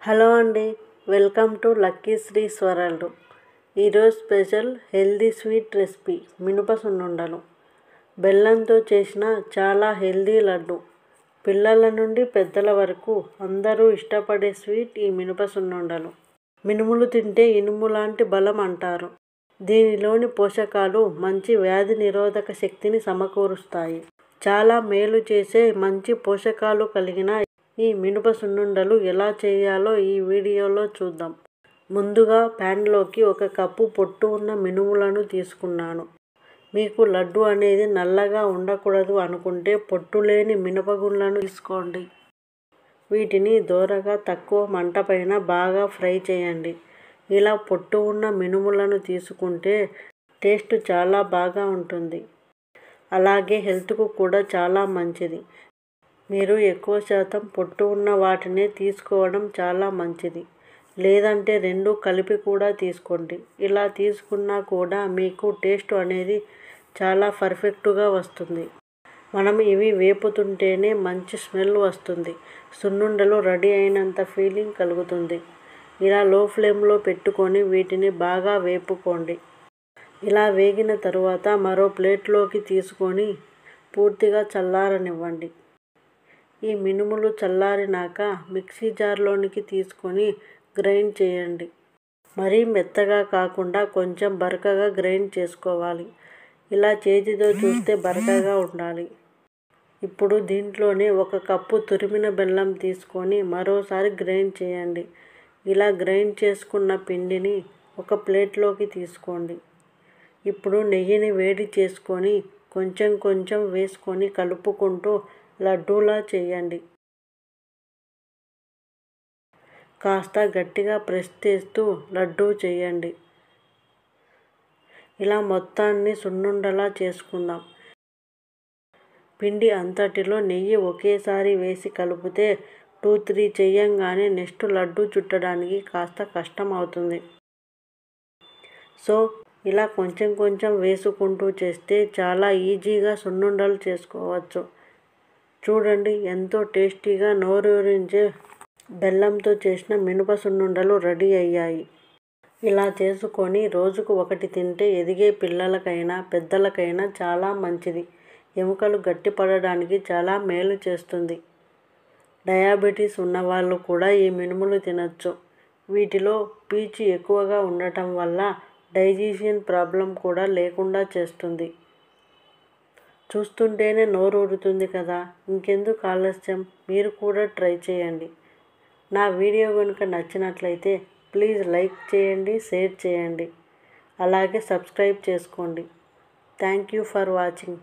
Hello అండి, welcome to lucky Sri world. ఈరోజు special healthy sweet recipe మినప సున్నుండలు. బెల్లంతో చేసిన చాలా హెల్దీ లడ్డు. పిల్లల నుండి పెద్దల వరకు అందరూ ఇష్టపడే స్వీట్ ఈ మినప సున్నుండలు. మినుములు తింటే ఇనుము లాంటి బలం అంటారు. దీనిలోని పోషకాలు మంచి వ్యాధి నిరోధక శక్తిని సమకూరుస్తాయి. చాలా మేలు చేసే మంచి పోషకాలు కలిగిన ఈ మినప సున్నుండలు ఎలా చేయాలో ఈ వీడియోలో చూద్దాం. ముందుగా ప్యాన్లోకి 1 కప్పు పొట్టు ఉన్న మినుములను తీసుకున్నాను. మీకు లడ్డు అనేది నల్లగా ఉండకూడదు అనుకుంటే పొట్టు లేని మినపగుళ్ళను తీసుకోండి. వీటిని దోరగా తక్కువ మంట పైన బాగా ఫ్రై చేయండి. ఇలా పొట్టు ఉన్న మినుములను తీసుకుంటే టేస్ట్ చాలా బాగా ఉంటుంది. అలాగే హెల్త్కు కూడా చాలా మంచిది. మీరు ఎక్కువ శాతం పొట్టు ఉన్న వాటినే తీసుకోవడం చాలా మంచిది. లేదంటే 2 కలిపి కూడా తీసుకోండి. ఇలా తీసుకున్నా కూడా మీకు టేస్ట్ అనేది చాలా పర్ఫెక్ట్గా వస్తుంది. మనం ఇవి వేపుతుంటేనే మంచి స్మెల్ వస్తుంది. సున్నుండలు రెడీ అయినంత ఫీలింగ్ కలుగుతుంది. ఇలా లో ఫ్లేమ్లో పెట్టుకొని వీటిని బాగా వేపుకోండి. ఇలా వేగిన తరువాత మరో ప్లేట్లోకి తీసుకొని పూర్తిగా చల్లారనివ్వండి. ఈ మినుములు చల్లారినాక మిక్సీ జార్లోనికి తీసుకొని గ్రైండ్ చేయండి. మరీ మెత్తగా కాకుండా కొంచెం బరకగా గ్రైండ్ చేసుకోవాలి. ఇలా చేతితో చూస్తే బరకగా ఉండాలి. ఇప్పుడు దీంట్లోనే 1 కప్పు తురిమిన బెల్లం తీసుకొని మరోసారి గ్రైండ్ చేయండి. ఇలా గ్రైండ్ చేసుకున్న పిండిని ఒక ప్లేట్లోకి తీసుకోండి. ఇప్పుడు నెయ్యిని వేడి చేసుకొని కొంచెం కొంచెం వేసుకొని కలుపుకుంటూ లడ్డూలా చేయండి. కాస్త గట్టిగా ప్రెస్ చేస్తూ లడ్డూ చేయండి. ఇలా మొత్తాన్ని సున్నుండలా చేసుకుందాం. పిండి అంతటిలో నెయ్యి ఒకేసారి వేసి కలిపితే 2-3 చేయంగానే నెక్స్ట్ లడ్డు చుట్టడానికి కాస్త కష్టం అవుతుంది. సో ఇలా కొంచెం కొంచెం వేసుకుంటూ చేస్తే చాలా ఈజీగా సున్నుండలు చేసుకోవచ్చు. చూడండి, ఎంతో టేస్టీగా నోరూరించే బెల్లంతో చేసిన మినప సున్నుండలు రెడీ అయ్యాయి. ఇలా చేసుకొని రోజుకు 1 తింటే ఎదిగే పిల్లలకైనా పెద్దలకైనా చాలా మంచిది. ఎముకలు గట్టిపడడానికి చాలా మేలు చేస్తుంది. డయాబెటీస్ ఉన్నవాళ్ళు కూడా ఈ మినుములు తినొచ్చు. వీటిలో పీచు ఎక్కువగా ఉండటం వల్ల డైజెషన్ ప్రాబ్లం కూడా లేకుండా చేస్తుంది. చూస్తుంటేనే నోరూరుతుంది కదా. ఇంకెందుకు ఆలస్యం, మీరు కూడా ట్రై చేయండి. నా వీడియో కనుక నచ్చినట్లయితే ప్లీజ్ లైక్ చేయండి, షేర్ చేయండి. అలాగే సబ్స్క్రైబ్ చేసుకోండి. Thank you for watching.